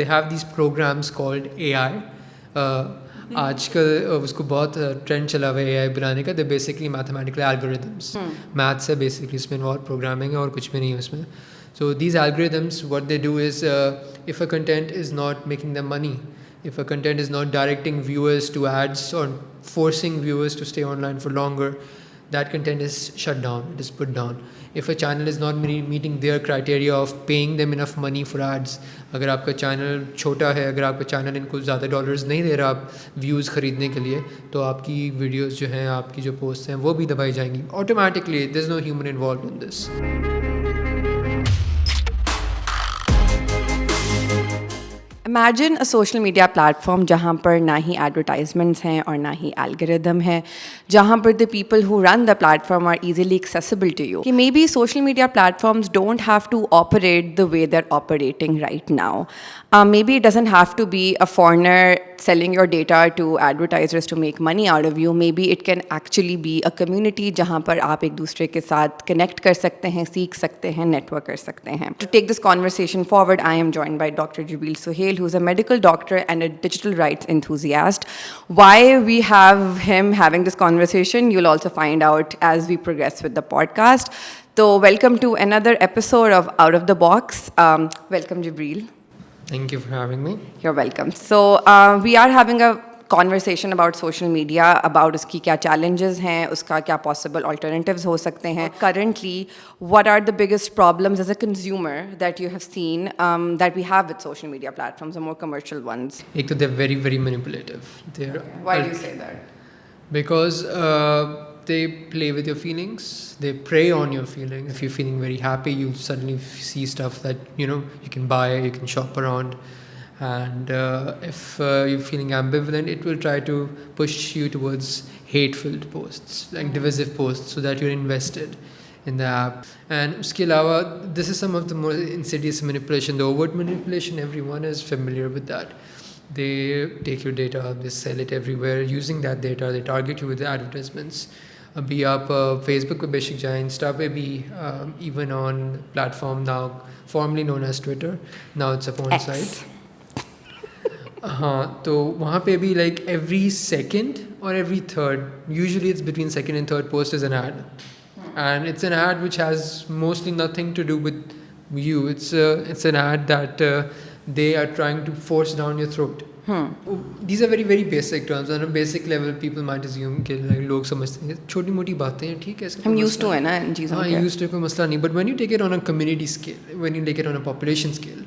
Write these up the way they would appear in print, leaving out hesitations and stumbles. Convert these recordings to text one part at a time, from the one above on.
they have these programs called AI. आजकल उसको बहुत ट्रेंड चला हुआ है AI बनाने का. They're basically mathematical algorithms. Maths है basically इसमें involved, programming है और कुछ भी नहीं है उसमें. So these algorithms, what they do is, if a content is not making them money, if a content is not directing viewers to ads or forcing viewers to stay online for longer, that content is shut down, it is put down. If a channel is not meeting their criteria of paying them enough money for ads, अगर आपका channel छोटा है, अगर आपका channel इनको ज़्यादा dollars नहीं दे रहा आप व्यूज़ ख़रीदने के लिए, तो आपकी वीडियोस जो हैं, आपकी जो पोस्ट हैं, वो भी दबाई जाएंगी automatically. There is no human involve in this. Imagine a social media platform जहाँ पर ना ही एडवर्टाइजमेंट्स हैं और ना ही एल्गोरिदम है, जहाँ पर the people who run the platform are easily accessible to you. कि maybe social media platforms don't have to operate the way they're operating right now. Maybe it doesn't have to be a foreigner selling your data to advertisers to make money out of you. Maybe it can actually be a community जहाँ पर आप एक दूसरे के साथ connect कर सकते हैं, सीख सकते हैं, network कर सकते हैं. To take this conversation forward, I am joined by Dr. Jibreel Suhail, who's a medical doctor and a digital rights enthusiast. Why we have him having this conversation, you'll also find out as we progress with the podcast. So welcome to another episode of Out of the Box. Welcome, Jibreel. Thank you for having me. You're welcome. So we are having a conversation about social media, about उसकी क्या challenges हैं, उसका क्या possible alternatives हो सकते हैं. Currently, what are the biggest problems as a consumer that you have seen that we have with social media platforms, the more commercial ones? एक तो they're very very manipulative. Why do you say that? Because they play with your feelings, they prey on your feelings. If you're feeling very happy, you suddenly see stuff that you can buy, you can shop around. And if you're feeling ambivalent, it will try to push you towards hate-filled posts, like divisive posts, so that you're invested in the app. And uske alawa, this is some of the more insidious manipulation. The overt manipulation, everyone is familiar with that. They take your data, they sell it everywhere. Using that data, they target you with the advertisements. अभी आप Facebook पे बेशक जाएँ, Insta पे भी, even on platform now formerly known as Twitter, now it's a porn site. हाँ, तो वहाँ पे भी like every second or every third, usually it's between second and third post is an ad, and it's an ad which has mostly nothing to do with you. It's an ad that they are trying to force down your throat. These are very very basic terms. On a basic level, people might assume कि लोग समझते हैं छोटी मोटी बातें हैं, ठीक है, हम used to है ना इन चीज़ों के. used to कोई मसला नहीं. But when you take it on a community scale, when you take it on a population scale,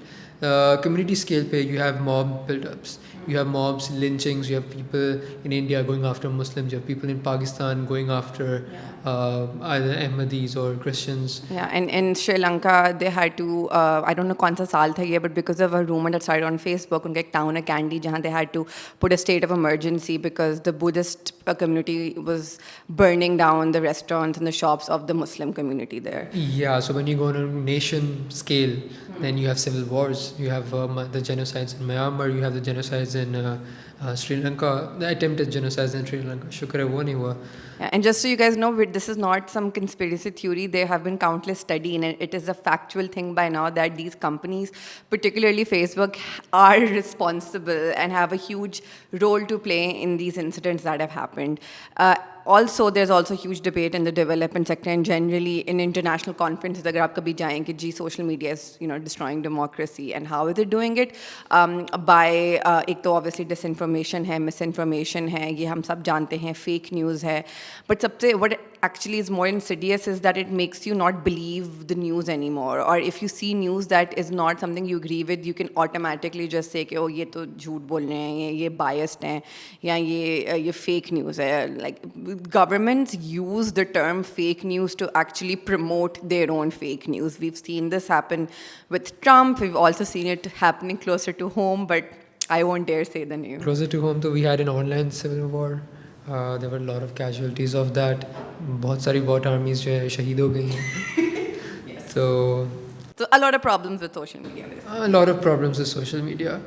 community scale पे you have mob build-ups, you have mobs, lynchings, you have people in India going after Muslims, you have people in Pakistan going after either Ahmadis or Christians. Yeah, and in Sri Lanka, they had to, I don't know कौन सा साल था ये, but because of a rumor that started on Facebook, उनका एक town है Kandy, जहाँ they had to put a state of emergency because the Buddhist community was burning down the restaurants and the shops of the Muslim community there. Yeah, so when you go on a nation scale, then you have civil wars, you have the genocides in Myanmar, you have the genocides in Sri Lanka, the attempted genocides in Sri Lanka. Shukr hai wo nahi hua. And just so you guys know, this is not some conspiracy theory. There have been countless studies, and it is a factual thing by now that these companies, particularly Facebook, are responsible and have a huge role to play in these incidents that have happened. Also, there's also huge debate in the development sector and generally in international conferences. अगर आप कभी जाएं कि जी social media is destroying democracy, and how is it doing it? By एक तो obviously disinformation है, misinformation है, ये हम सब जानते हैं, fake news है. But सबसे what actually is more insidious is that it makes you not believe the news anymore. Or if you see news that is not something you agree with, you can automatically just say कि oh ये तो झूठ बोल रहे हैं, ये biased हैं, या ये fake news है. Like governments use the term fake news to actually promote their own fake news. We've seen this happen with Trump. We've also seen it happening closer to home, but I won't dare say the name. Closer to home, तो we had an online civil war. There were a lot of casualties of that. बहुत सारी bot armies जो है शहीद हो गई हैं. Yes. So a lot of problems with social media. A lot of problems with social media.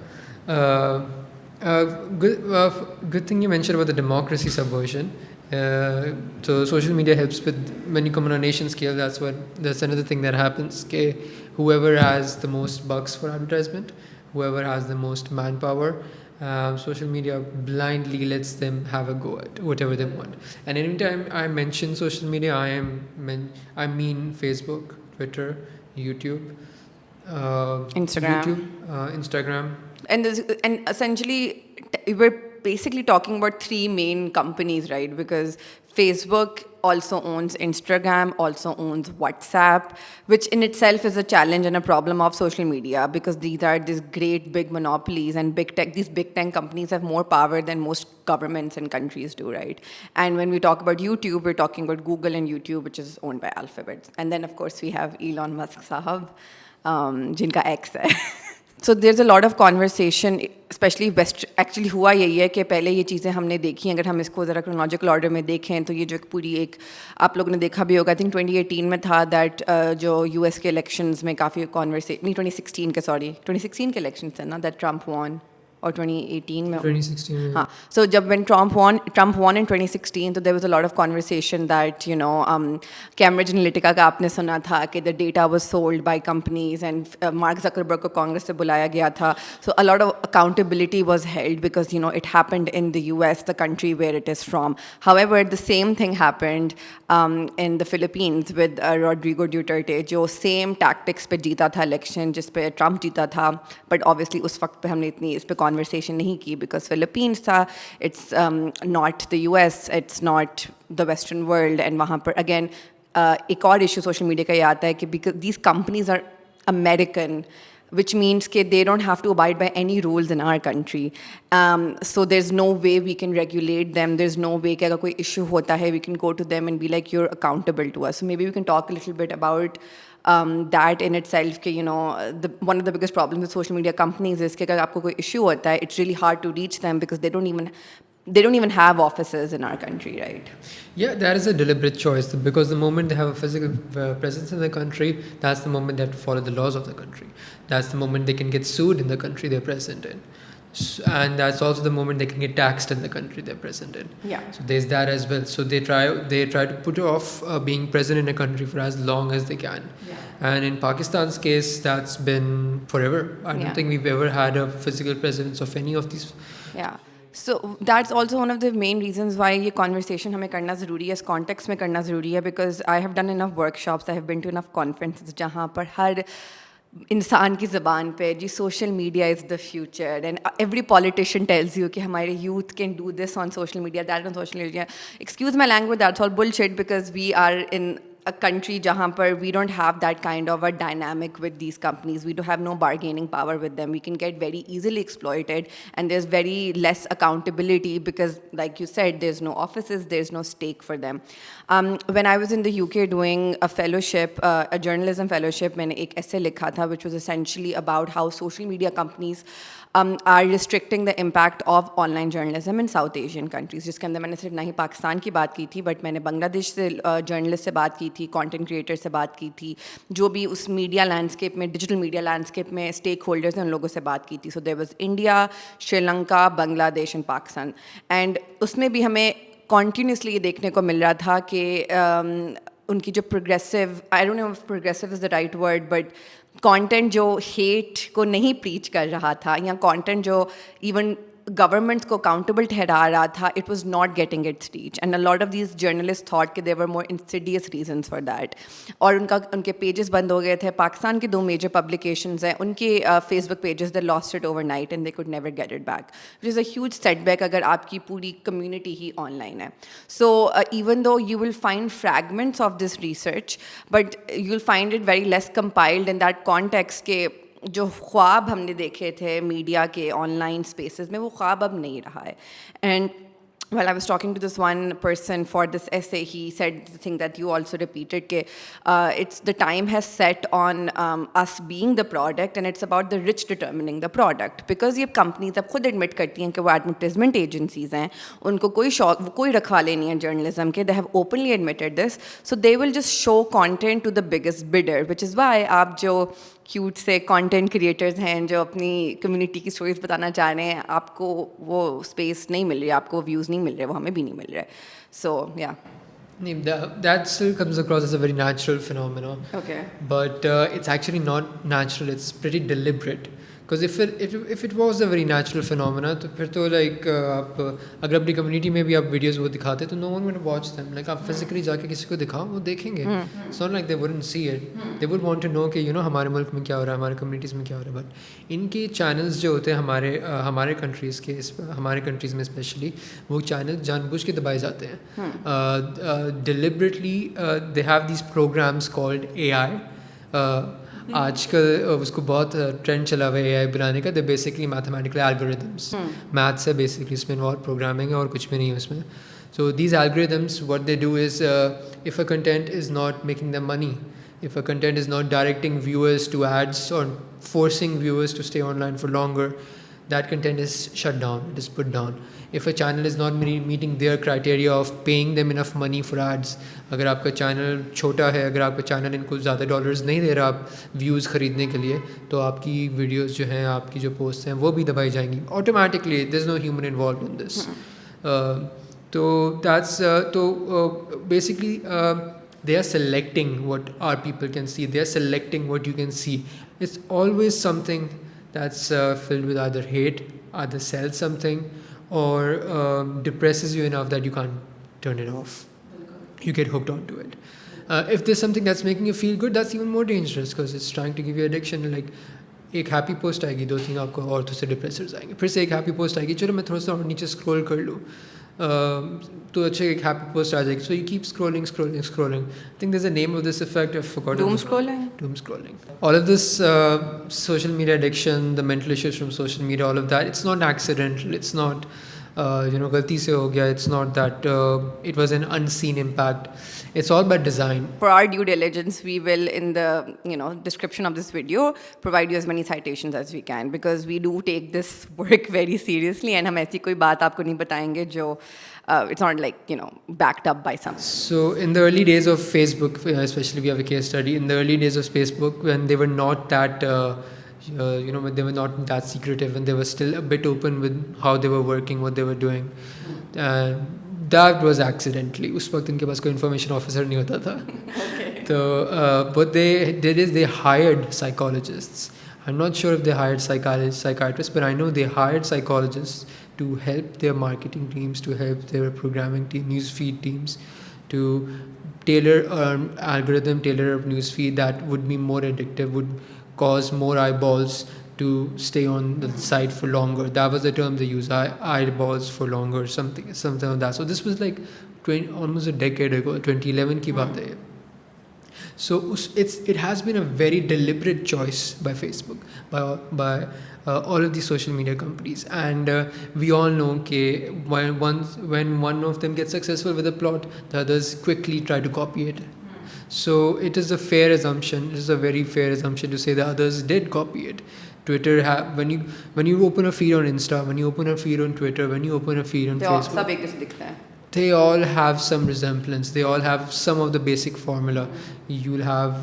Good thing you mentioned about the democracy subversion. So social media helps with, when you come on a nation scale, that's another thing that happens. Whoever has the most bucks for advertisement, whoever has the most manpower. Social media blindly lets them have a go at whatever they want. And anytime I mention social media, I mean Facebook, Twitter, YouTube, Instagram. Instagram. And essentially, we're basically talking about three main companies, right? Because Facebook also owns Instagram, also owns WhatsApp, which in itself is a challenge and a problem of social media, because these are these great big monopolies, and big tech, these big tech companies have more power than most governments and countries do, right? And when we talk about YouTube, we're talking about Google and YouTube, which is owned by Alphabet. And then, of course, we have Elon Musk sahab, jinka X hai. So there's a lot of conversation, especially actually हुआ यही है कि पहले ये चीज़ें हमने देखी, अगर हम इसको ज़रा क्रोनोलॉजिकल ऑर्डर में देखें तो ये जो एक पूरी एक आप लोगों ने देखा भी होगा, आई थिंक 2018 में था दैट जो यूएस के इलेक्शंस में काफ़ी नहीं 2016 के 2016 के इलेक्शंस थे ना, दैट ट्रम्प वॉन, or 2018 में 2016 हाँ. So when Trump won in 2016, so there was a lot of conversation that Cambridge Analytica का आपने सुना था कि the data was sold by companies, and Mark Zuckerberg को कांग्रेस से बुलाया गया था. So a lot of accountability was held because it happened in the US, the country where it is from. However, the same thing happened in the Philippines with Rodrigo Duterte, जो same tactics पे जीता था election जिस पे Trump जीता था, but obviously उस वक्त पे हमने इतनी इस पे conversation नहीं की because Philippines था, it's not the US, it's not the Western world, and वहाँ पर again एक और issue social media का ये आता है कि because these companies are American, which means that they don't have to abide by any rules in our country. So there's no way we can regulate them. There's no way कि अगर कोई issue होता है, we can go to them and be like, you're accountable to us. So maybe we can talk a little bit about that in itself. कि one of the biggest problems with social media companies is कि अगर आपको कोई issue होता है, it's really hard to reach them because they don't even have offices in our country, right? Yeah, that is a deliberate choice because the moment they have a physical presence in the country, that's the moment they have to follow the laws of the country. That's the moment they can get sued in the country they're present in. And that's also the moment they can get taxed in the country they're present in. Yeah. So there's that as well. So they try to put off being present in a country for as long as they can. Yeah. And in Pakistan's case, that's been forever. I don't think we've ever had a physical presence of any of these. Yeah. So that's also one of the main reasons why ये conversation हमें करना ज़रूरी है, इस context में करना ज़रूरी है, because I have done enough workshops, I have been to enough conferences जहाँ पर हर इंसान की ज़बान पे जी social media is the future, and every politician tells you कि हमारे youth can do this on social media, that on social media. Excuse my language, that's all bullshit, because we are in a country jahan par we don't have that kind of a dynamic with these companies. We do have no bargaining power with them. We can get very easily exploited, and there's very less accountability because, like you said, there's no offices, there's no stake for them. When I was in the UK doing a fellowship, a journalism fellowship, मैंने एक essay लिखा था which was essentially about how social media companies are restricting the impact of online journalism in South Asian countries. जिसके अंदर मैंने सिर्फ नहीं पाकिस्तान की बात की थी, बट मैंने बांग्लादेश से जर्नलिस्ट से बात की थी, कंटेंट क्रिएटर से बात की थी, जो भी उस मीडिया लैंडस्केप में, डिजिटल मीडिया लैंडस्केप में स्टेक होल्डर्स हैं, उन लोगों से बात की थी. So there was India, Sri Lanka, Bangladesh and Pakistan. And उसमें भी हमें कॉन्टीन्यूसली ये देखने को मिल रहा था कि उनकी जो progressive, I don't know if progressive is the right word, but content जो हेट को नहीं प्रीच कर रहा था, या कंटेंट जो इवन गवर्नमेंट्स को अकाउंटेबल ठहरा रहा था, it was not getting its reach. And a lot of these journalist thought कि there were more insidious reasons for that. और उनके पेजेस बंद हो गए थे. पाकिस्तान के 2 मेजर पब्लिकेशंस हैं, उनके Facebook pages they lost it overnight and they could never get it back, which is a huge setback अगर आपकी पूरी कम्युनिटी ही ऑनलाइन है. So even though you will find fragments of this research, but you will find it very less compiled in that context के जो ख्वाब हमने देखे थे मीडिया के ऑनलाइन स्पेसेस में, वो ख्वाब अब नहीं रहा है. And while I was talking to this one person for this essay, he said the thing that you also repeated, it's the time has set on us being the product, and it's about the rich determining the product. Because ये companies अब खुद admit करती हैं कि वो advertisement agencies हैं, उनको कोई रखवाले नहीं है journalism के, they have openly admitted this, so they will just show content to the biggest bidder, which is why आप जो क्यूट से कंटेंट क्रिएटर्स हैं जो अपनी कम्युनिटी की स्टोरीज बताना चाह रहे हैं, आपको वो स्पेस नहीं मिल रही, आपको व्यूज़ नहीं मिल रहे, वो हमें भी नहीं मिल रहे. सो या that still comes across as a very natural phenomenon. Okay. But it's actually not natural, it's pretty deliberate. Because if it was a very natural phenomena, तो फिर तो like आप अगर अपनी community में भी आप videos वो दिखाते तो no one would watch them. Like आप physically जाके किसी को दिखाओ वो देखेंगे. It's not like they wouldn't see it. They would want to know कि हमारे मुल्क में क्या हो रहा है, हमारे communities में क्या हो रहा है. But इनके channels जो होते हैं हमारे countries के हमारे countries में especially वो channels जानबूझ के दबाए जाते हैं. Deliberately they have these programs called AI. आजकल उसको बहुत ट्रेंड चला हुआ है AI बनाने का. They basically mathematical algorithms, maths है बेसिकली इसमें इन्वॉल्व, प्रोग्रामिंग है और कुछ भी नहीं है उसमें. So these algorithms what they do is if a content is not making them money, if a content is not directing viewers to ads or forcing viewers to stay online for longer, that content is shut down, it is put down. If a channel is not meeting their criteria of paying them enough money for ads, अगर आपका channel छोटा है, अगर आपका channel इनको ज़्यादा dollars नहीं दे रहा आप व्यूज़ ख़रीदने के लिए, तो आपकी वीडियोस जो हैं, आपकी जो पोस्ट हैं वो भी दबाई जाएंगी automatically. There is no human involve in this. तो that's basically they are selecting what our people can see. They are selecting what you can see. It's always something that's filled with either hate, either sells something, or depresses you enough that you can't turn it off. You get hooked onto it. If there's something that's making you feel good, that's even more dangerous because it's trying to give you addiction. Like एक happy post आएगी, 2-3 आपको और दूसरे डिप्रेसर्स आएंगे, फिर से एक happy post आएगी, चलो मैं थोड़ा सा और नीचे स्क्रॉल कर लूँ, तो अच्छे एक हैप्पी पोस्ट आ जाएगी. So you keep scrolling. I think there is a name of this effect, I forgot. Doom scrolling. All of this social media addiction, the mental issues from social media, all of that, it's not accidental. It's not गलती से हो गया. It's not that it was an unseen impact. It's all by design. For our due diligence, we will, in the description of this video, provide you as many citations as we can, because we do take this work very seriously, and हम ऐसी कोई बात आपको नहीं बताएंगे जो it's not like backed up by something. So in the early days of Facebook, especially we have a case study. In the early days of Facebook, when they were not that they were not that secretive, and they were still a bit open with how they were working, what they were doing. That was accidentally. उस वक्त इनके पास कोई information officer नहीं होता था. तो what they did is they hired psychologists. I'm not sure if they hired psychiatrists, but I know they hired psychologists to help their marketing teams, to help their programming team, newsfeed teams, to tailor algorithm, tailor a newsfeed that would be more addictive, would cause more eyeballs to stay on the site for longer. That was the term they used, eyeballs for longer, something like that. So this was like almost a decade ago, 2011 की बात है. So it has been a very deliberate choice by Facebook, by all of these social media companies, and we all know that when one of them gets successful with a plot, the others quickly try to copy it. So it is a fair assumption. It is a very fair assumption to say the others did copy it. Twitter when you open a feed on Insta, when you open a feed on Twitter, when you open a feed on Facebook, सब एक जैसे दिखता है. they all have some resemblance. They all have some of the basic formula. You'll have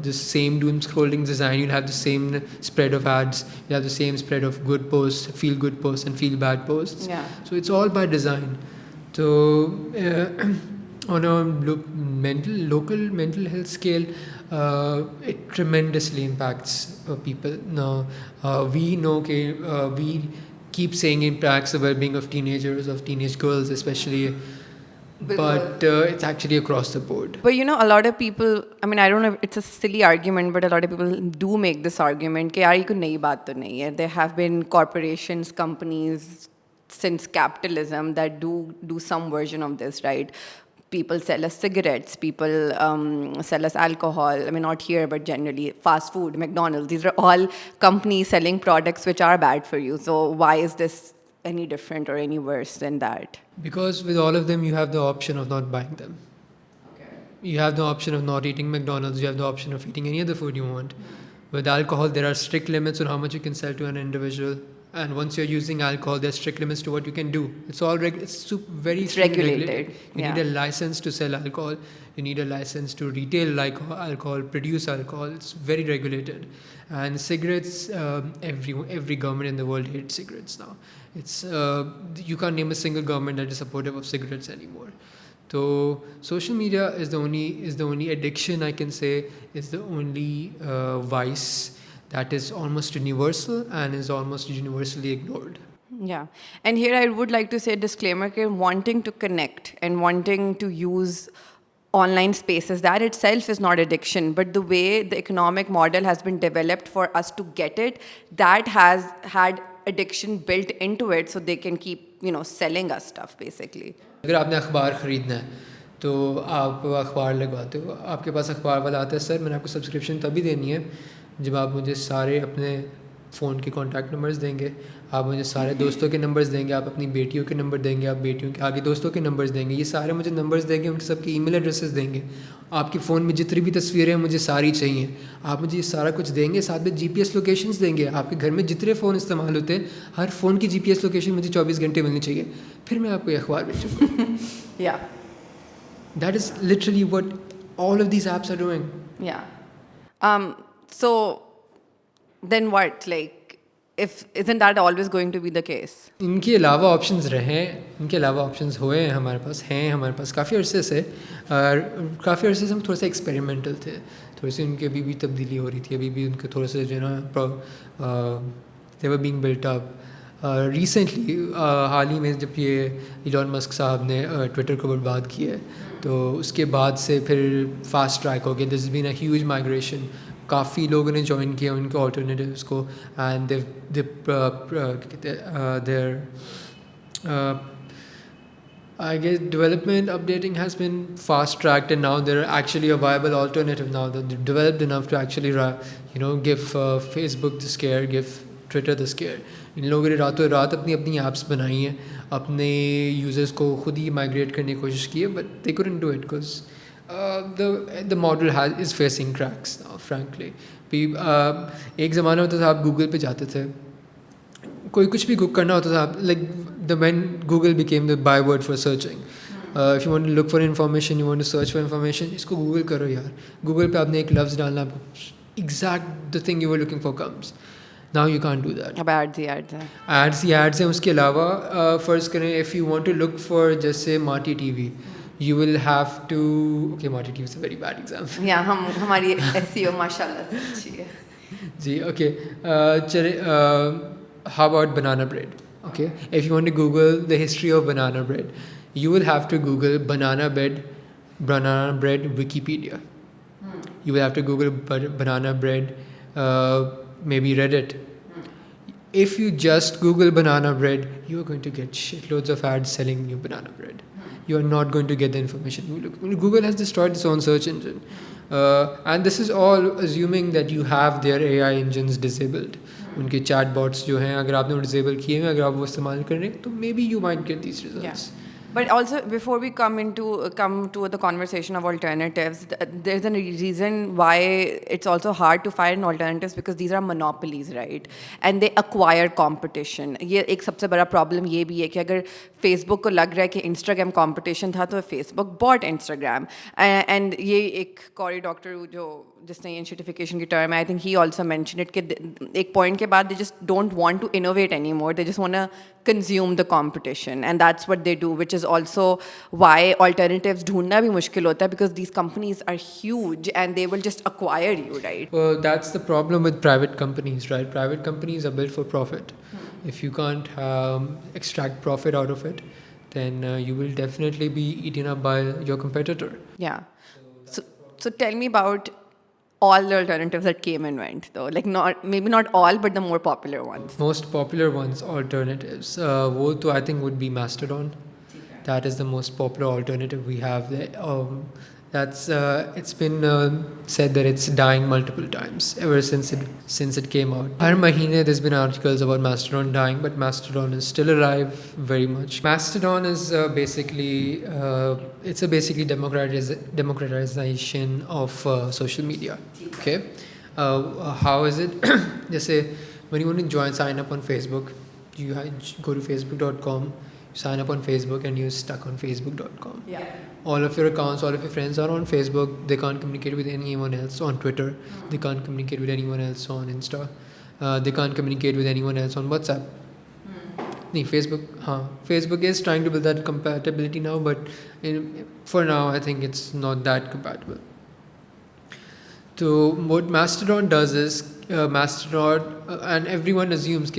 the same doom scrolling design. You'll have the same spread of ads. You have the same spread of good posts, feel good posts, and feel bad posts. Yeah. So it's all by design. So on a local mental health scale, it tremendously impacts people. Now we know we keep saying impacts the well-being of teenagers, of teenage girls especially, but it's actually across the board. But a lot of people, I mean, I don't know if it's a silly argument, but a lot of people do make this argument कि यार ये कोई नई बात तो नहीं है. There have been corporations, companies since capitalism that do some version of this, right? People sell us cigarettes, people sell us alcohol. I mean, not here, but generally, fast food, McDonald's. These are all companies selling products which are bad for you. So why is this any different or any worse than that? Because with all of them, you have the option of not buying them. Okay. You have the option of not eating McDonald's. You have the option of eating any other food you want. With alcohol, there are strict limits on how much you can sell to an individual. And once you're using alcohol, there's strict limits to what you can do. It's all very regulated. You need a license to sell alcohol. You need a license to retail alcohol, produce alcohol. It's very regulated. And cigarettes, every government in the world hates cigarettes now. It's you can't name a single government that is supportive of cigarettes anymore. So social media is the only addiction I can say, is the only vice that is almost universal and is almost universally ignored. Yeah. And here I would like to say disclaimer कि wanting to connect and wanting to use online spaces, that itself is not addiction, but the way the economic model has been developed for us to get it, that has had addiction built into it, so they can keep, selling us stuff basically. अगर आपने अखबार ख़रीदना है तो आप अखबार लगवाते हो, आपके पास अखबार वाला आता है, सर मैंने आपको सब्सक्रिप्शन तभी देनी है जब आप मुझे सारे अपने फ़ोन के कॉन्टैक्ट नंबर्स देंगे, आप मुझे सारे दोस्तों के नंबर्स देंगे, आप अपनी बेटियों के नंबर देंगे, आप बेटियों के आगे दोस्तों के नंबर्स देंगे, ये सारे मुझे नंबर्स देंगे, उनके सबके ईमेल एड्रेसेस देंगे, आपके फ़ोन में जितनी भी तस्वीरें हैं मुझे सारी चाहिए, आप मुझे ये सारा कुछ देंगे, साथ में GPS लोकेशंस देंगे, आपके घर में जितने फ़ोन इस्तेमाल होते हैं हर फ़ोन की GPS लोकेशन मुझे 24 घंटे मिलनी चाहिए, फिर मैं आपको अखबार बेचूँगा. Yeah. That is literally what all of these apps are doing. Yeah. So then what? Like, isn't that always going to be the case? इनके अलावा ऑप्शंस इनके अलावा ऑप्शंस हुए हैं हमारे पास काफ़ी अरसे से, और काफ़ी अरसे से हम थोड़ा सा एक्सपेरिमेंटल थे, थोड़ी सी उनकी अभी भी तब्दीली हो रही थी, अभी भी उनके थोड़े से जो है ना they were being built up. Recently हाल ही में जब ये इलॉन मस्क साहब ने ट्विटर को बर्बाद किया तो उसके बाद से फिर फास्ट ट्रैक हो गया. This been a huge migration, काफ़ी लोगों ने ज्वाइन किया उनके ऑल्टरनेटिव्स को, and there I guess development updating has been fast tracked, and now they're actually a viable alternative now that they're developed enough to actually give Facebook the scare, give Twitter the scare. इन लोगों ने रातों रात अपनी अपनी apps बनाई हैं, अपने users को खुद ही माइग्रेट करने की कोशिश की है, but they couldn't do it because the model is facing cracks now, frankly. एक ज़माना होता था आप गूगल पे जाते थे, कोई कुछ भी करना होता था, like when Google became the byword for searching. If you want to look for information, you want to search for information, इसको गूगल करो यार. गूगल पे आपने एक लफ्ज़ डालना, आपको exact the thing you were looking for comes. Now you can't do that. अब ads हैं. Ads हैं. उसके अलावा फ़र्ज़ करें if you want to look for जैसे माटी TV, you will have to, okay, माटी TV is a very bad example. Yeah, हमारी SEO माशाल्लाह से अच्छी है. जी, okay. How about banana bread? Okay, if you want to Google the history of banana bread, you will have to Google banana bread Wikipedia. You will have to Google banana bread, maybe Reddit. If you just Google banana bread, you are going to get shitloads of ads selling you banana bread. You are not going to get the information. Google has destroyed its own search engine. And this is all assuming that you have their AI engines disabled. उनके chatbots जो हैं, अगर आपने वो disable किए हैं, अगर आप वो इस्तेमाल कर रहे हैं, तो maybe you might get these results. Yeah. But also, before we come to the conversation of alternatives, there's a reason why it's also hard to find alternatives, because these are monopolies, right? And they acquire competition. ये एक सबसे बड़ा problem ये भी है कि अगर Facebook को लग रहा है कि Instagram competition था, तो Facebook bought Instagram. And ये एक Cory Doctorow जो जिसने enshittification की term, I think he also mentioned it कि एक point के बाद they just don't want to innovate anymore. They just want to consume the competition, and that's what they do, which is also why alternatives ढूंढना भी मुश्किल होता है, because these companies are huge and they will just acquire you, right? Well, that's the problem with private companies, right? Private companies are built for profit. If you can't extract profit out of it, then you will definitely be eaten up by your competitor. Yeah. So tell me about all the alternatives that came and went, though. Like, maybe not all, but the more popular ones. Most popular ones, alternatives. वो तो I think would be Mastodon. That is the most popular alternative we have there. It's been said that it's dying multiple times ever since it came out. हर महीने there's been articles about Mastodon dying, but Mastodon is still alive very much. Mastodon is basically democratization of social media. Okay, how is it? जैसे when you want to sign up on Facebook, you go to facebook.com. Sign up on Facebook and you're stuck on facebook.com. Yeah. All of your accounts, all of your friends are on Facebook. They can't communicate with anyone else on Twitter. They can't communicate with anyone else on Insta. They can't communicate with anyone else on WhatsApp. No, Facebook is trying to build that compatibility now, but for now I think it's not that compatible. So what Mastodon does is Mastodon, and everyone assumes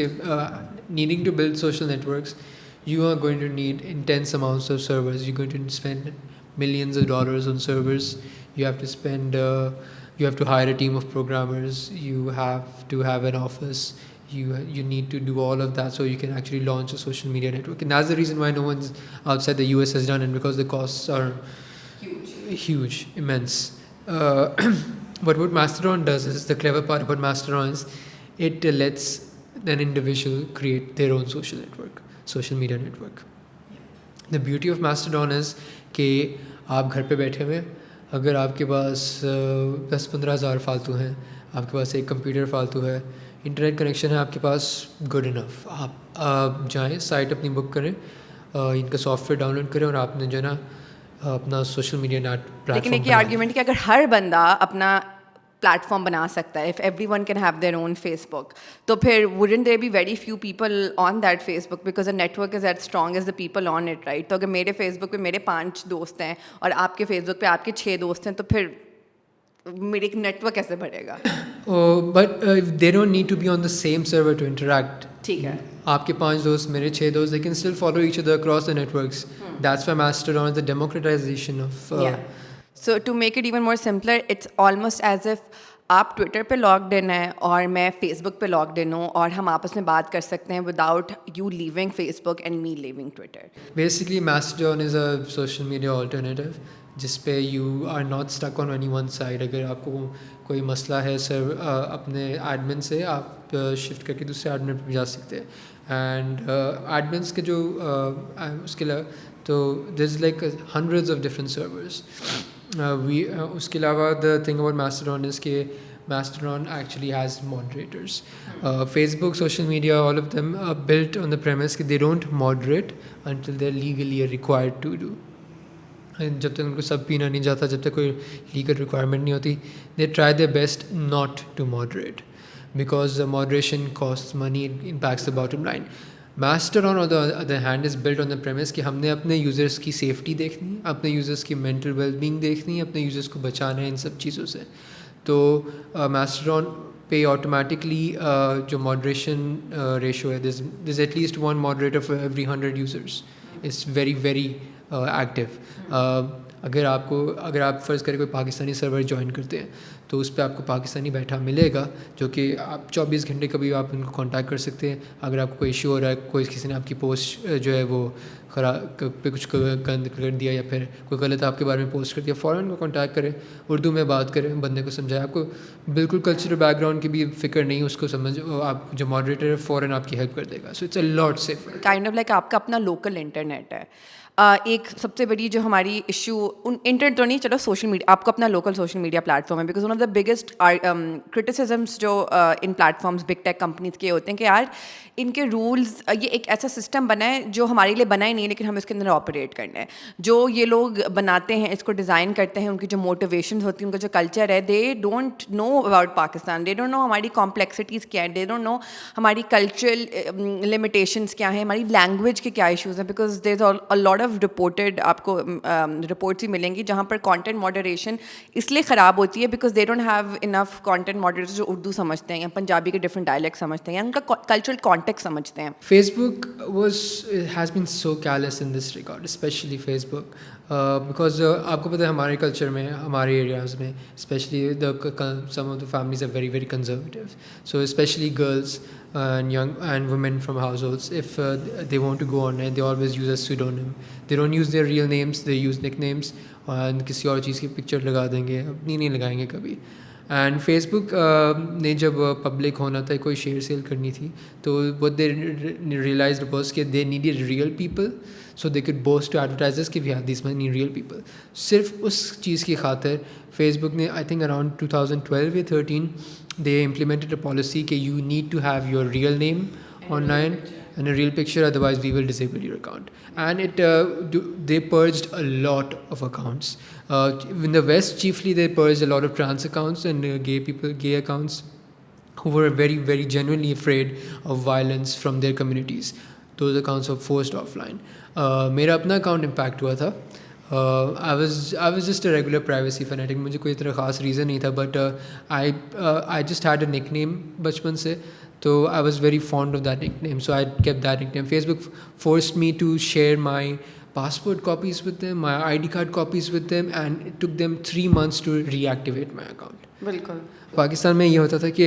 needing to build social networks, you are going to need intense amounts of servers. You're going to spend millions of dollars on servers. You have to spend. You have to hire a team of programmers. You have to have an office. You need to do all of that so you can actually launch a social media network. And that's the reason why no one's outside the US has done it, because the costs are huge, immense. But what Mastodon does is, the clever part about Mastodon is, it lets an individual create their own social network, social media network. The beauty of Mastodon is कि आप घर पे बैठे हुए, अगर आपके पास 10-15 हज़ार फालतू हैं, आपके पास एक कंप्यूटर फालतू है, इंटरनेट कनेक्शन है आपके पास, गुड इनफ, आप जाएं, साइट अपनी बुक करें, इनका सॉफ्टवेयर डाउनलोड करें, और आपने जो है ना अपना सोशल मीडिया प्लेटफॉर्म. लेकिन एक आर्ग्यूमेंट कि अगर हर बंदा अपना प्लेटफॉर्म बना सकता है, if everyone can have their own Facebook, तो फिर wouldn't there be very few people on that Facebook, because the network is at strong as the people on it, right? तो अगर मेरे फेसबुक पे मेरे 5 दोस्त हैं और आपके फेसबुक पे आपके 6 दोस्त हैं, तो फिर मेरे एक नेटवर्क कैसे बढ़ेगा? But they don't need to be on the same server to interact. ठीक है, आपके 5 दोस्त, मेरे 6 दोस्त, they can still follow each other across the networks. That's why Mastodon is the democratization of. So to make it even more simpler, it's almost as if आप Twitter पे logged in हैं और मैं फेसबुक पे logged in हूँ, और हम आपस में बात कर सकते हैं without you leaving Facebook and me leaving Twitter. Basically, Mastodon is a social media alternative जिस पे you are not stuck on any one side. अगर आपको कोई मसला है सर अपने एडमिन से, आप शिफ्ट करके दूसरे एडमिन पे जा सकते हैं. एंड एडमिन्स के जो उसके अलावा तो there's like hundreds of different servers. उसके अलावा the thing about Mastodon is कि Mastodon actually has moderators. Facebook, social media, all of them are built on the premise that they don't moderate until they're legally required to do. And जब तक उनको सब पीना नहीं जाता, जब तक कोई legal requirement नहीं होती, they try their best not to moderate, because the moderation costs money, it impacts the bottom line. Mastodon on the other hand is built on the premise कि हमने अपने यूज़र्स की सेफ्टी देखनी है, अपने users की मेंटल वेलबींग देखनी है, अपने यूज़र्स को बचाना है इन सब चीज़ों से. तो Mastodon पे ऑटोमेटिकली जो मॉडरेशन रेशो है, there's at least one moderator for every 100 users. It's very very active. अगर आप फ़र्ज़ करें कोई पाकिस्तानी सर्वर ज्वाइन करते हैं, तो उस पर आपको पाकिस्तानी बैठा मिलेगा, जो कि आप 24 घंटे कभी आप उनको कांटेक्ट कर सकते हैं. अगर आपको कोई इशू हो रहा है, कोई किसी ने आपकी पोस्ट जो है वो पे कुछ गंद कर दिया, या फिर कोई गलत आपके बारे में पोस्ट कर दिया, फ़ौरन को कांटेक्ट करें, उर्दू में बात करें, बंदे को समझाएं. आपको बिल्कुल कल्चरल बैकग्राउंड की भी फिक्र नहीं, उसको समझ, आप जो मॉडरेटर है फ़ौरन आपकी हेल्प कर देगा. So it's a lot safer. Kind of like आपका अपना लोकल इंटरनेट है. एक सबसे बड़ी जो हमारी इशू, इंटरनेट तो नहीं, चलो सोशल मीडिया, आपको अपना लोकल सोशल मीडिया प्लेटफॉर्म है, because one of the biggest criticisms जो इन प्लेटफॉर्म्स बिग टेक कंपनीज के होते हैं कि यार इनके रूल्स, ये एक ऐसा सिस्टम बना है जो हमारे लिए बना ही नहीं है, लेकिन हम इसके अंदर ऑपरेट करना है. जो ये लोग बनाते हैं, इसको डिज़ाइन करते हैं, उनकी जो मोटिवेशन होती है, उनका जो कल्चर है, they don't know about Pakistan, they don't know हमारी कॉम्प्लेक्सिटीज़ क्या है, दे डोंट नो हमारी कल्चरल लिमिटेशंस क्या हैं, हमारी लैंग्वेज के क्या इशूज़ हैं. Because there is a lot of reported, आपको रिपोर्ट्स ही मिलेंगी जहाँ पर कंटेंट मॉडरेशन इसलिए ख़राब होती है because they don't have enough content moderators जो उर्दू समझते हैं या पंजाबी के डिफरेंट डायलेक्ट समझते हैं या उनका कल्चरल कॉन्टेक्स्ट समझते हैं. Facebook has been so callous in this regard, especially Facebook, because आपको पता है हमारे कल्चर में, हमारे एरियाज़ में, especially some of the families are very very conservative. So especially girls and young and women from households, if they want to go online, they always use a pseudonym. They don't use their real names, they use nicknames, and किसी और चीज़ की picture लगा देंगे, अपनी नहीं लगाएंगे कभी. And Facebook ने जब पब्लिक होना था, कोई शेयर सेल करनी थी, तो व्हाट दे रियलाइज्ड वाज कि they needed real people so they could boast to advertisers कि we have this money real people. सिर्फ उस चीज़ की खातिर फेसबुक ने आई थिंक अराउंड 2012 या 13 दे इम्प्लीमेंटेड अ पॉलिसी कि you need to have your real name online and a real picture, otherwise we will disable your account. And they purged a lot of accounts. In the West, chiefly they purged a lot of trans accounts and gay accounts who were very very genuinely afraid of violence from their communities. Those accounts were forced offline. मेरा अपना account impact हुआ था. I was just a regular privacy fanatic. मुझे कोई इतना ख़ास reason नहीं था, but I just had a nickname बचपन से, तो I was very fond of that nickname, so I kept that nickname. Facebook forced me to share my passport copies with them, my ID card copies with them, and it took them 3 months to reactivate my account. बिल्कुल. पाकिस्तान में ये होता था कि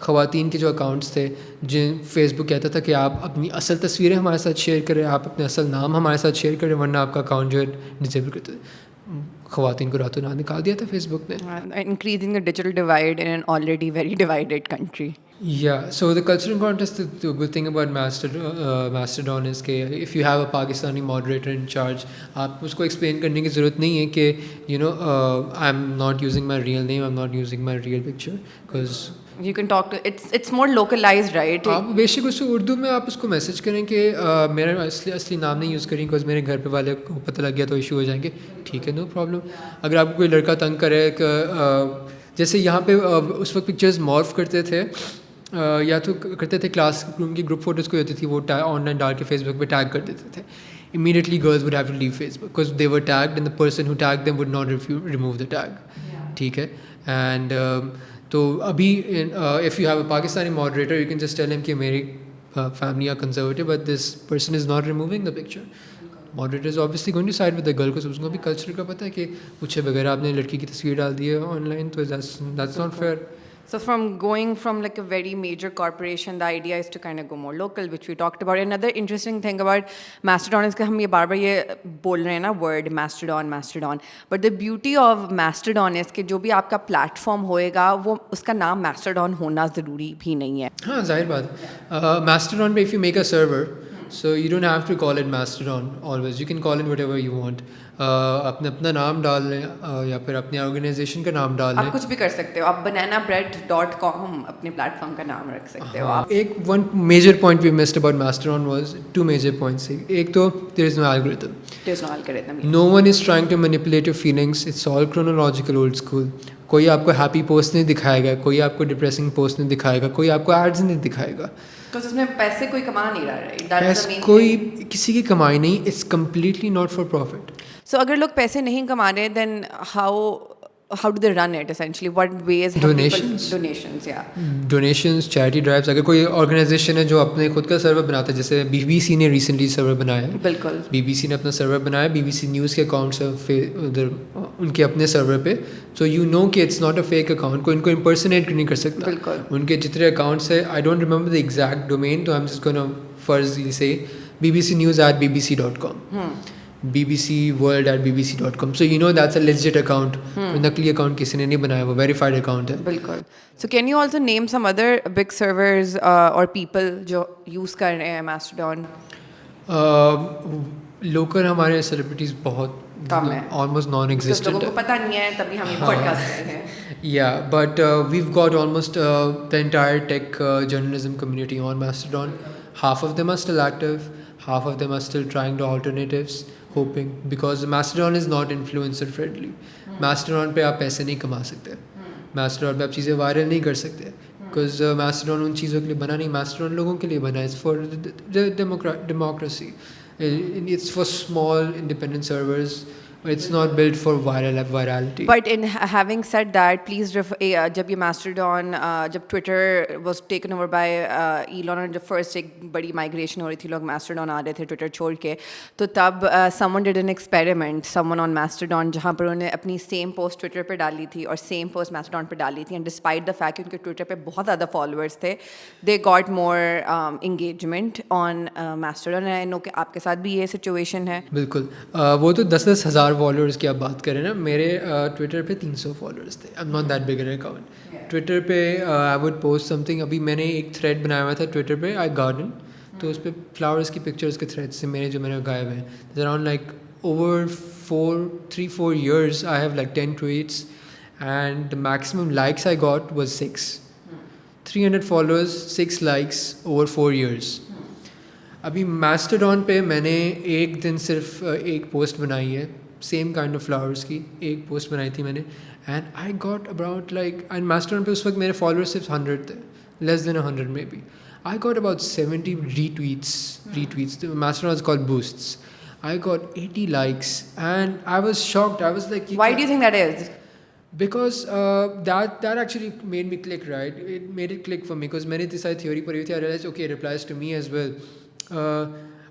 ख़वातीन के जो accounts थे, जिन फेसबुक कहता था कि आप अपनी असल तस्वीरें हमारे साथ शेयर करें, आप अपने असल नाम हमारे साथ शेयर करें, वरना आपका अकाउंट जो है डिसेबल करते थे. ख़वातीन को रातों रात निकाल दिया था फेसबुक ने. Increasing the digital divide in an already very divided country. Yeah, so the cultural contest, the good thing about Mastodon is कि if you have a Pakistani moderator in charge, आप उसको explain करने की ज़रूरत नहीं है कि I'm not using my real name, I'm not using my real picture, because You can talk to it's more localized, right? आप बेशक उसको उर्दू में आप उसको मैसेज करें कि मेरा असली नाम नहीं यूज़ करें, बिकॉज मेरे घर पे वाले को पता लग गया तो इशू हो जाएंगे. ठीक है, नो प्रॉब्लम. अगर आपको कोई लड़का तंग करे, जैसे यहाँ पे उस वक्त पिक्चर्स मॉर्फ करते थे, या तो करते थे क्लास रूम की ग्रुप फोटोज़ कोई होती थी, वो ऑनलाइन डाल के फेसबुक पे टैग कर देते थे. Immediately girls would have to leave Facebook because they were tagged and the person who tagged them would not remove the tag. ठीक है. And तो अभी if you have a Pakistani moderator, you can just tell him कि मेरी family are conservative, but this person is not removing the picture. Moderator is obviously going to side with the girl, because उसको भी culture का पता है कि पूछे बगैर आपने लड़की की तस्वीर डाल दी है ऑनलाइन, तो that's not fair. So going from like a very major corporation, the idea is to kind of go more local, which we talked about. Another interesting thing about Mastodon is कि हम ये बार-बार ये बोल रहे हैं ना word Mastodon. But the beauty of Mastodon is कि जो भी आपका platform होएगा, वो उसका नाम Mastodon होना ज़रूरी भी नहीं है. हाँ, जाहिर बात है. Mastodon पे if you make a server, so you don't have to call it Mastodon always. You can call it whatever you want. अपना नाम डाल लें या फिर अपनी ऑर्गेनाइजेशन का नाम डाल लें. आप कुछ भी कर सकते हो. आप bananabread.com अपने प्लेटफॉर्म का नाम रख सकते हो. आप एक one major point we missed about Mastodon was two major points. एक तो there is no algorithm. There's no algorithm. No one is trying to manipulate your feelings. It's all chronological, old school. कोई आपको happy post नहीं दिखाएगा, कोई आपको depressing post नहीं दिखाएगा, कोई आपको एड्स नहीं दिखाएगा. Because उसमें पैसे कोई कमा नहीं रहा है. पैसे कोई किसी की कमाई नहीं. It's completely not for profit. So अगर लोग पैसे नहीं कमा रहे, then how do they run it essentially? What ways? Donations, yeah. Donations, charity drives. अगर कोई ऑर्गेनाइजेशन है जो अपने खुद का सर्वर बनाता है, जैसे BBC ने रिसेंटली सर्वर बनाया है. बिल्कुल. BBC ने अपना सर्वर बनाया, BBC न्यूज़ के अकाउंट्स उधर उनके अपने सर्वर पे. So you know कि it's not a fake account. कोई इनको impersonate नहीं कर सकता. बिल्कुल. उनके जितने अकाउंट्स है, I don't remember the exact domain, तो I'm just gonna फर्जी say bbcnews@bbc.com. bbcworld@bbc.com. So you know that's a legit account. नकली अकाउंट किसी ने नहीं बनाया, वो verified account है. बिल्कुल. So can you also name some other big servers or people जो use कर रहे हैं Mastodon? लोकल हमारे सेलिब्रिटीज़ बहुत कम है. Almost non-existent. लोगों को पता नहीं है, तभी हम ये podcast कर रहे हैं. Yeah, but we've got almost the entire tech journalism community on Mastodon. Half of them are still active, half of them are still trying to alternatives, hoping, because Mastodon is not influencer friendly. Mastodon पे आप पैसे नहीं कमा सकते. Mastodon पे आप चीज़ें viral नहीं कर सकते, because Mastodon उन चीज़ों के लिए बना नहीं. Mastodon लोगों के लिए बना है. It's for the democracy. It's for small independent servers. It's not built for virality. But in having said that, please जब ये Mastodon, जब Twitter was taken over by Elon और जब first एक बड़ी migration हो रही थी, लोग Mastodon आ रहे थे Twitter छोड़ के, तो तब someone did an experiment, someone on Mastodon, जहाँ पर उन्होंने अपनी same post Twitter पे डाली थी और same post Mastodon पे डाली थी, and despite the fact कि उनके Twitter पे बहुत ज़्यादा followers थे, they got more engagement on Mastodon. And I know कि आपके साथ भी ये situation है. बिल्कुल. वो तो 10-10 हज़ार फॉलोअर्स की आप बात करें ना. मेरे ट्विटर पे 300 फॉलोअर्स थे. I am not that big an account. Twitter पे आई वुड पोस्ट समथिंग. अभी मैंने एक थ्रेड बनाया हुआ था ट्विटर पे, आई गार्डन, तो उस पर फ्लावर्स की पिक्चर्स के थ्रेड्स से मेरे जो मैंने उगाए हुए हैं. Around like over 3-4 years I have like 10 tweets and the maximum likes I got was 6. 300 followers, 6 likes over 4 years. अभी Mastodon पे मैंने एक दिन सिर्फ एक पोस्ट बनाई है सेम काइंड ऑफ फ्लावर्स की. एक पोस्ट बनाई थी मैंने, and I got about like, and Mastodon पे उस वक्त मेरे फॉलोअर्स सिर्फ 100 थे, less than 100 may be. I got about 70 retweets. Mastodon is called boosts. I got 80 likes, and I was shocked. I was like, Why do you think that is? Because that actually made me click, right? It made it click for me because मैंने इतनी सारी theory पढ़ी थी. I realized, okay, it applies to me as well.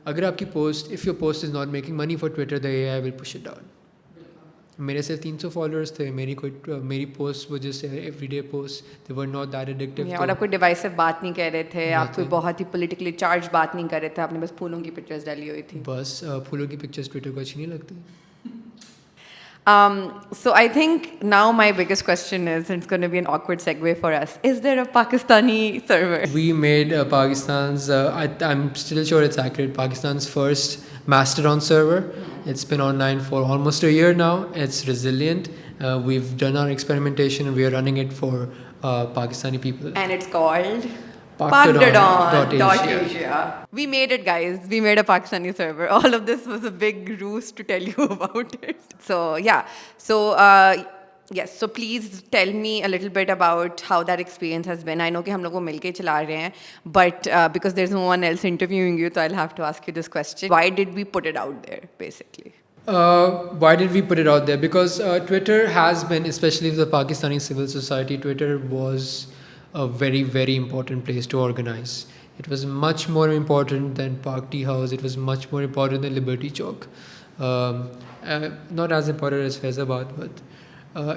अगर आपकी post, if your post is not making money for Twitter, the AI will push it down. मेरे सिर्फ 300 followers थे. मेरी पोस्ट वजह से everyday post they were not that addictive. और आप कोई डिवाइसिव बात नहीं कर रहे थे, आप कोई Nothing. बहुत ही पॉलिटिकली चार्ज बात नहीं कर रहे थे, आपने बस फूलों की पिक्चर्स डाली हुई थी. बस फूलों की पिक्चर्स ट्विटर को अच्छी नहीं लगती. So I think now my biggest question is, and it's going to be an awkward segue for us, is there a Pakistani server? We made Pakistan's, I'm still sure it's accurate, Pakistan's first Mastodon server. It's been online for almost a year now. It's resilient. We've done our experimentation and we are running it for Pakistani people. And it's called Pakdodon.asia. We made it, guys. We made a Pakistani server. All of this was a big ruse to tell you about it. So, yeah. So, yes. So, please tell me a little bit about how that experience has been. I know कि हम लोग वो मिलके चला रहे हैं, but because there's no one else interviewing you, so I'll have to ask you this question. Why did we put it out there, basically? Why did we put it out there? Because Twitter has been, especially the Pakistani civil society, Twitter was a very, very important place to organize. It was much more important than Park Tea House. It was much more important than Liberty Chalk. Not as important as Faizabad, but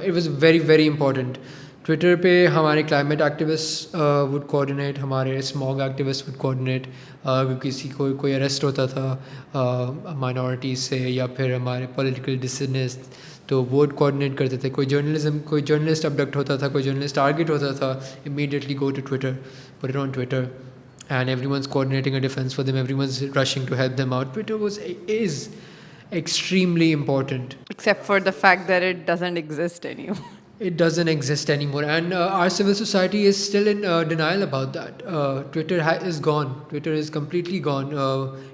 it was very, very important. Twitter पे हमारे climate activists would coordinate, हमारे smog activists would coordinate. किसी को कोई arrest होता था minorities से या फिर हमारे political dissidents, तो वो coordinate करते थे. कोई journalist abduct होता था, कोई journalist target होता था, immediately go to Twitter, put it on Twitter, and everyone's coordinating a defense for them. Everyone's rushing to help them out. Twitter is extremely important. Except for the fact that it doesn't exist anymore. It doesn't exist anymore, and our civil society is still in denial about that. Twitter is gone. Twitter is completely gone.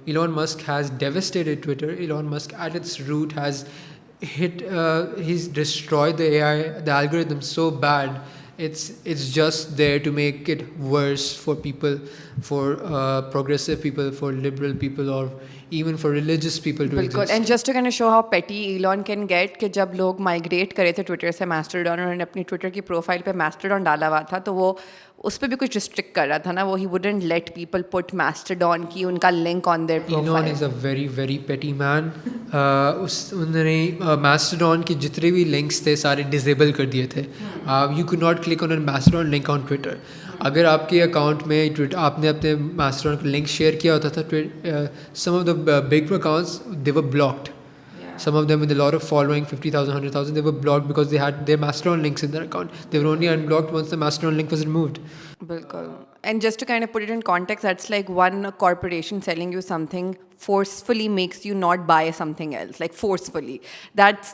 Elon Musk has devastated Twitter. Elon Musk, at its root, has he's destroyed the AI, the algorithm so bad. It's just there to make it worse for people, for progressive people, for liberal people, or even for religious people to बिल्कुल. exist. And just to kind of show how petty Elon can get, कि जब लोग migrate करे थे Twitter से Mastodon, और उन्होंने अपनी Twitter की profile पे Mastodon डाला हुआ था, तो वो उस पर भी कुछ restrict कर रहा था ना, वो he wouldn't let people put Mastodon की उनका link on their profile. Elon is a very, very petty man. उन्होंने Mastodon की जितने भी links थे सारे disable कर दिए थे. You could not click on a Mastodon link on Twitter. अगर आपके अकाउंट में आपने अपने Mastodon का लिंक शेयर किया होता था, some of the big accounts, they were blocked. Some of them with a lot of following, 50,000, 100,000, they were blocked because they had their Mastodon links in their account. They were only unblocked once the Mastodon link was removed. बिल्कुल. And just to kind of put it in context, that's like one corporation selling you something forcefully makes you not buy something else, like forcefully. That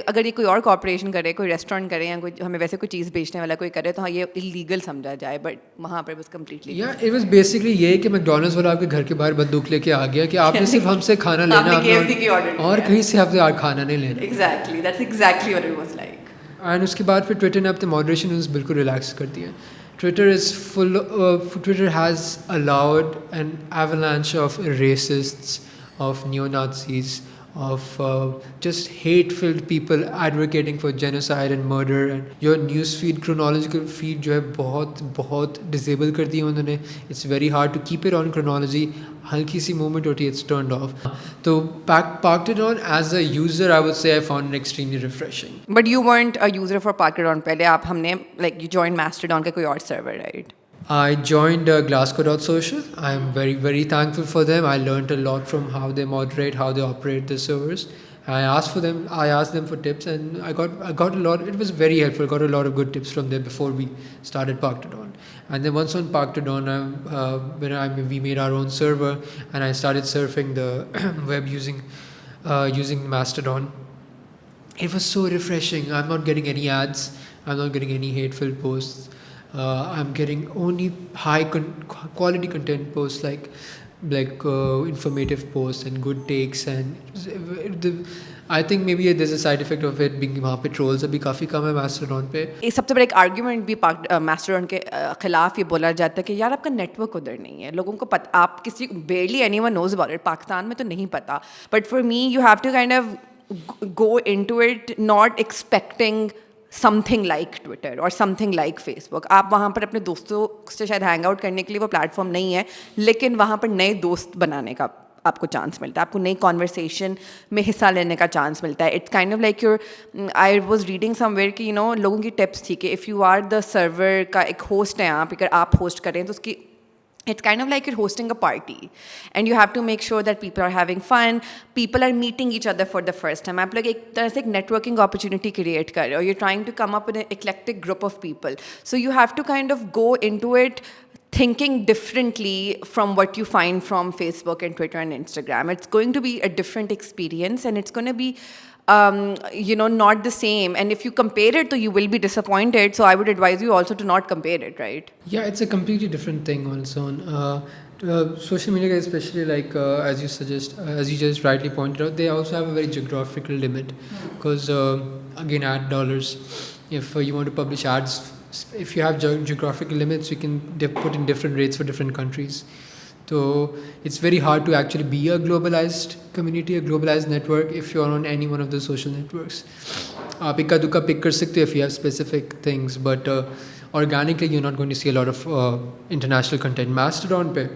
अगर ये कोई और corporation करे, कोई restaurant करे या कोई हमें वैसे कोई चीज़ बेचने वाला कोई करे, तो हाँ ये illegal समझा जाए, but वहाँ पर बस completely. Yeah, it was basically ये कि McDonald's वाला आपके घर के बाहर बंदूक लेके आ गया कि आपने सिर्फ हमसे खाना लेना, आपने KFC की order और किया. कहीं से आपने खाना नहीं लेना. Exactly, that's exactly what it was like. And उसके बाद फिर ट्विटर ने अपने मॉडरेशन रूल्स बिल्कुल रिलैक्स कर दिए. Twitter has allowed an avalanche of racists, of neo-Nazis, of just hate-filled people advocating for genocide and murder. And your newsfeed, chronological feed जो है बहुत disable कर दिया उन्होंने. It's very hard to keep it on chronology. हल्की सी movement होती है, it's turned off. तो Parkdodon as a user, I would say I found it extremely refreshing. But you weren't a user for Parkdodon पहले, आप हमने like you joined Mastodon का कोई और server, right? I joined Glassco.social. I am very, very thankful for them. I learned a lot from how they moderate, how they operate the servers. I asked them for tips, and I got a lot. It was very helpful. Got a lot of good tips from them before we started Parkdodon. And then once on Parkdodon, we made our own server, and I started surfing the web using Mastodon. It was so refreshing. I'm not getting any ads. I'm not getting any hateful posts. I'm getting only high quality content posts, like like informative posts and good takes, and I think maybe there's a side effect of it being वहाँ पे trolls अभी काफ़ी कम है Mastodon पे. एक सबसे बड़ा एक आर्ग्यूमेंट भी मास्टरडॉन के खिलाफ ये बोला जाता है कि यार आपका नेटवर्क उधर नहीं है, लोगों को पता, आप किसी barely anyone knows about it, Pakistan में तो नहीं पता, but for me you have to kind of go into it not expecting something like Twitter और समथिंग लाइक फेसबुक. आप वहाँ पर अपने दोस्तों से शायद हैंग आउट करने के लिए वो प्लेटफॉर्म नहीं है, लेकिन वहाँ पर नए दोस्त बनाने का आपको चांस मिलता है, आपको नई कॉन्वर्सेशन में हिस्सा लेने का चांस मिलता है. It's kind of like your, I was reading somewhere कि यू नो लोगों की टिप्स थी कि if you are the server का एक होस्ट है आप, अगर आप होस्ट करें तो उसकी it's kind of like you're hosting a party and you have to make sure that people are having fun, people are meeting each other for the first time. आप लोग एक तरह से एक networking opportunity create कर रहे हो, you're trying to come up with an eclectic group of people, so you have to kind of go into it thinking differently from what you find from Facebook and Twitter and Instagram. It's going to be a different experience and it's going to be you know, not the same. And if you compare it, so you will be disappointed. So I would advise you also to not compare it, right? Yeah, it's a completely different thing also. Social media, especially like as you suggest, as you just rightly pointed out, they also have a very geographical limit because again, ad dollars. If you want to publish ads, if you have geographical limits, you can put in different rates for different countries. So it's very hard to actually be a globalized community, a globalized network if you're on any one of the social networks. आप इक्का दुक्का pick कर सकते हो if you have specific things, but organically you're not going to see a lot of international content. Mastodon पे,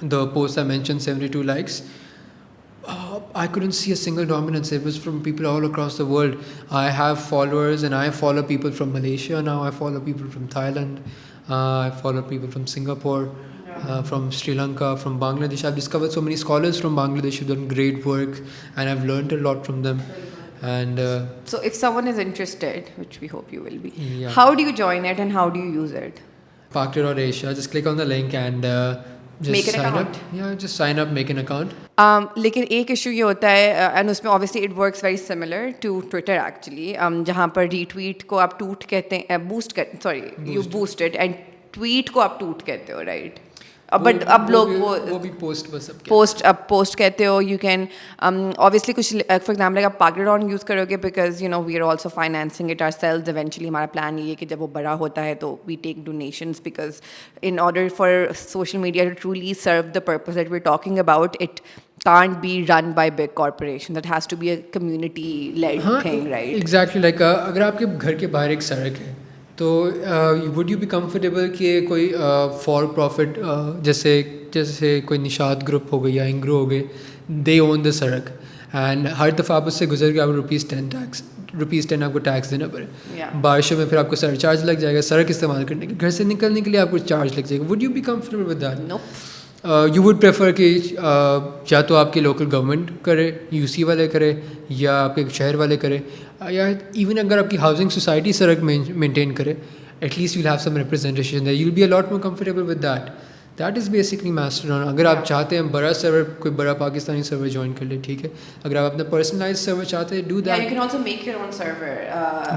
the post I mentioned, 72 likes, I couldn't see a single dominance. It was from people all across the world. I have followers and I follow people from Malaysia now, I follow people from Thailand, I follow people from Singapore, from Sri Lanka, from Bangladesh. I've discovered so many scholars from Bangladesh who've done great work and I've learned a lot from them. And so if someone is interested, which we hope you will be, yeah. How do you join it and how do you use it? Parkter.asia, just click on the link and just make an sign account. up. Yeah, just sign up, make an account. लेकिन एक issue ये होता है and उसमें obviously it works very similar to Twitter actually, जहाँ पर retweet को आप टूट कहते हैं, बूस्ट कर, sorry you boost it, and tweet को आप टूट कहते हो, राइट? बट अब लोग वो भी पोस्ट बस पोस्ट कहते हो. यू कैन ऑब्वियसली कुछ, फॉर एग्जाम्पल आप पार्करडॉन यूज़ करोगे because you know we are also financing it ourselves. Eventually हमारा प्लान ये है कि जब वो बड़ा होता है तो we take donations, because in order for social media to truly serve the purpose that we are talking about, it can't be run by big corporation. That has to be a community led thing, right? Exactly. like अगर आपके घर के बाहर एक सड़क है तो would you be comfortable कि कोई फॉर प्रॉफिट जैसे कोई निशाद ग्रुप हो गई या इंग्रो हो गए, दे ओन द सड़क एंड हर दफ़ा आप उससे गुजर के आपको ₹10 आपको टैक्स देना पड़े. बारिशों में फिर आपको सरचार्ज लग जाएगा सड़क इस्तेमाल करने के, घर से निकलने के लिए आपको चार्ज लग जाएगा. Would you be comfortable with that? No. You would prefer कि या तो आपकी लोकल गवर्नमेंट करे, यूसी वाले करे, या आपके शहर वाले करे, या इवन अगर आपकी हाउसिंग सोसाइटी सड़क मेंटेन करे, at least you will have some representation there, you will be a lot more comfortable with that. That is basically Mastodon. अगर आप चाहते हैं बड़ा सर्वर, कोई बड़ा पाकिस्तानी सर्वर ज्वाइन कर ले, ठीक है. अगर आप अपना पर्सनलाइज सर्वर चाहते हैं, do that. You can also make your own server.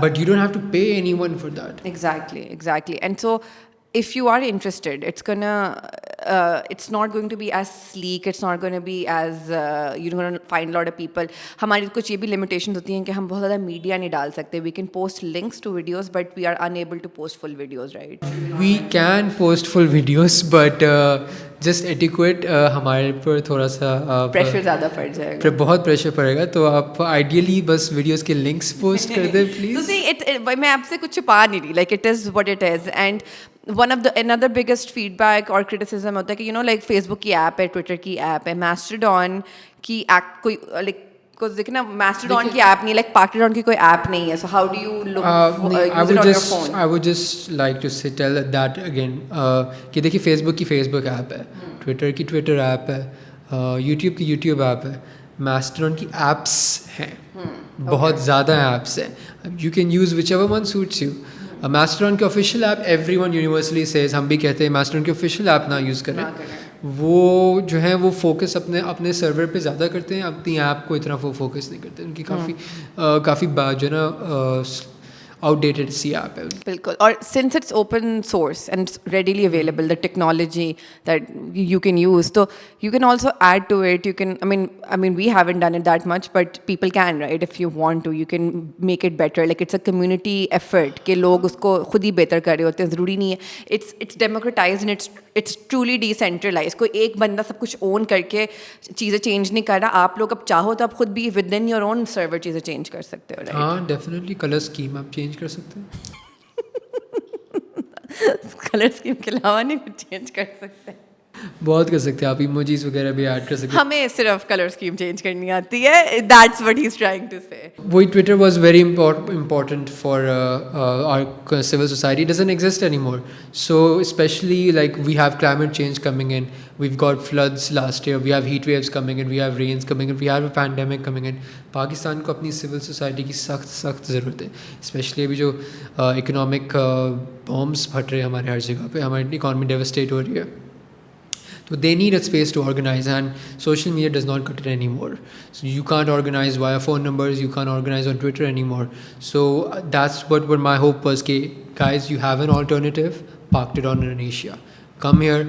But you don't have to pay anyone for that. Exactly. And so if you are interested, it's not going to be as sleek, it's not going to be as you're going to find a lot of people. हमारी कुछ ये भी limitations होती हैं कि हम बहुत ज़्यादा मीडिया नहीं डाल सकते. We can post links to videos but we are unable to post full videos, right? We can post full videos but just etiquette हमारे पर थोड़ा सा प्रेशर ज़्यादा पड़ जाएगा, बहुत प्रेशर पड़ेगा. तो आप आइडियली बस वीडियोस के लिंक्स पोस्ट कर दें प्लीज. तो see, मैं आपसे कुछ छुपा नहीं रही, like it is what it is. And one of the another biggest feedback और criticism होता है कि you know like Facebook की ऐप है, Twitter की ऐप है, Mastodon की ऐप कोई like कुछ देखिए ना, Mastodon की ऐप नहीं, like Parkerdon की कोई ऐप नहीं है. So how do you look use it on your phone? I would just like to tell that again कि देखिए Facebook की Facebook ऐप है, Twitter की Twitter ऐप है, YouTube की YouTube ऐप है, Mastodon की apps हैं, बहुत ज़्यादा apps हैं. You can use whichever one suits you. Mastodon की official app everyone universally says, हम भी कहते हैं Mastodon की ऑफिशियल ऐप ना यूज़ करें. वो जो है वो फोकस अपने सर्वर पे ज़्यादा करते हैं, अपनी ऐप को इतना वो फोकस नहीं करते. उनकी काफ़ी जो है ना outdated सी ऐप है. बिल्कुल. और since it's open source and it's readily available, the technology that you can use, so you can also add to it. You can, I mean, we haven't done it that much, but people can, right? If you want to, you can make it better. Like it's a community effort कि लोग उसको खुद ही बेहतर कर रहे होते हैं. ज़रूरी नहीं है. It's democratized and it's truly decentralized. कोई एक बंदा सब कुछ own करके चीज़ें change नहीं कर रहा. आप लोग अब चाहो तो आप खुद भी within your own server चीज़ें change कर सकते हो, right? हाँ, definitely color scheme आप change कर सकते हैं. कलर स्कीम के अलावा नहीं कुछ चेंज कर सकते. बहुत कर सकते हैं आप. इमोजीज वगैरह भी ऐड कर सकते हैं. हमें सिर्फ कलर स्कीम चेंज करनी आती है. That's what he is trying to say. वही Twitter was very important for our civil society. It doesn't exist anymore. So especially like we have climate change coming in. We've got floods last year. We have heat waves coming in. We have rains coming in. We have a pandemic coming in. Pakistan को अपनी civil society की सख्त ज़रूरत है. Especially अभी जो economic bombs फट रहे हैं हमारे हर जगह पे. हमारी economy devastate हो रही है. So they need a space to organize, and social media does not cut it anymore. So you can't organize via phone numbers, you can't organize on Twitter anymore. So that's what my hope was. Guys, you have an alternative, parked it on in Asia. Come here,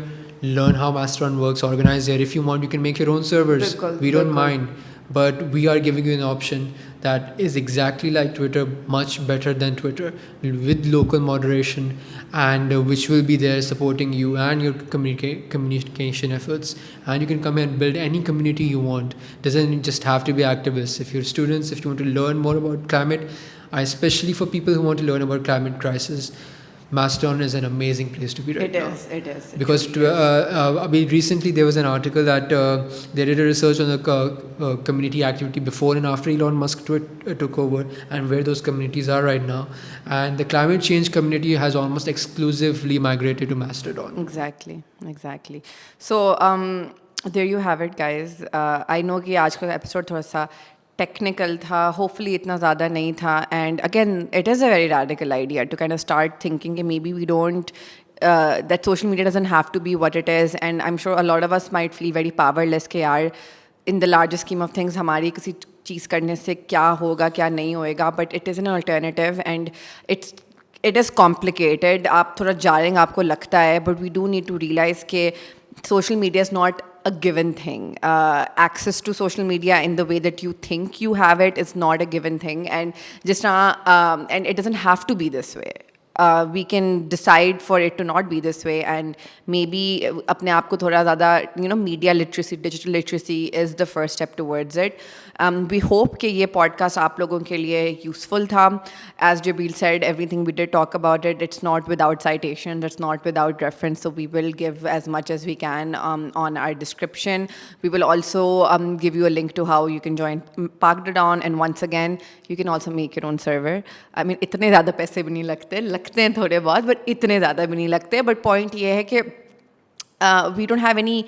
learn how Mastodon works, organize there. If you want, you can make your own servers. We don't mind. But we are giving you an option that is exactly like Twitter, much better than Twitter, with local moderation, and which will be there supporting you and your communication efforts. And you can come here and build any community you want. Doesn't just have to be activists. If you're students, if you want to learn more about climate, especially for people who want to learn about climate crisis, Mastodon is an amazing place to be right now. It is. Because recently there was an article that they did a research on the community activity before and after Elon Musk took over, and where those communities are right now. And the climate change community has almost exclusively migrated to Mastodon. Exactly. So there you have it, guys. I know कि आज का episode थोड़ा सा technical था, hopefully इतना ज़्यादा नहीं था. And again it is a very radical idea to kind of start thinking कि maybe we don't that social media doesn't have to be what it is. And I'm sure a lot of us might feel very powerless कि यार in the larger scheme of things हमारी किसी चीज़ करने से क्या होगा क्या नहीं होएगा. But it is an alternative and it is complicated. आप थोड़ा jarring आपको लगता है, but we do need to realize कि social media is not a given thing. Access to social media in the way that you think you have it is not a given thing, and and it doesn't have to be this way. We can decide for it to not be this way, and maybe अपने आप को थोड़ा ज़्यादा media literacy, digital literacy is the first step towards it. We hope कि ये podcast आप लोगों के लिए useful था. As Jabil said, everything we did talk about it. It's not without citation. It's not without reference. So we will give as much as we can on our description. We will also give you a link to how you can join Parked.on, and once again, you can also make your own server. I mean, इतने ज़्यादा पैसे भी नहीं लगते हैं थोड़े बहुत, but इतने ज़्यादा भी नहीं लगते. But point ये है कि we don't have any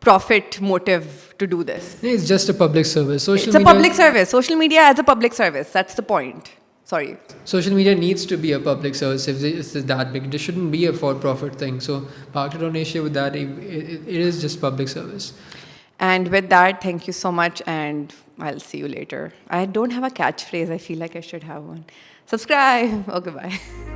profit motive to do this. It's just a public service. It's a public service. Social media as a public service. That's the point. Sorry. Social media needs to be a public service. If it's that big, it shouldn't be a for-profit thing. So Parked.on Asia with that, it is just public service. And with that, thank you so much, and I'll see you later. I don't have a catchphrase. I feel like I should have one. Subscribe. Okay, bye.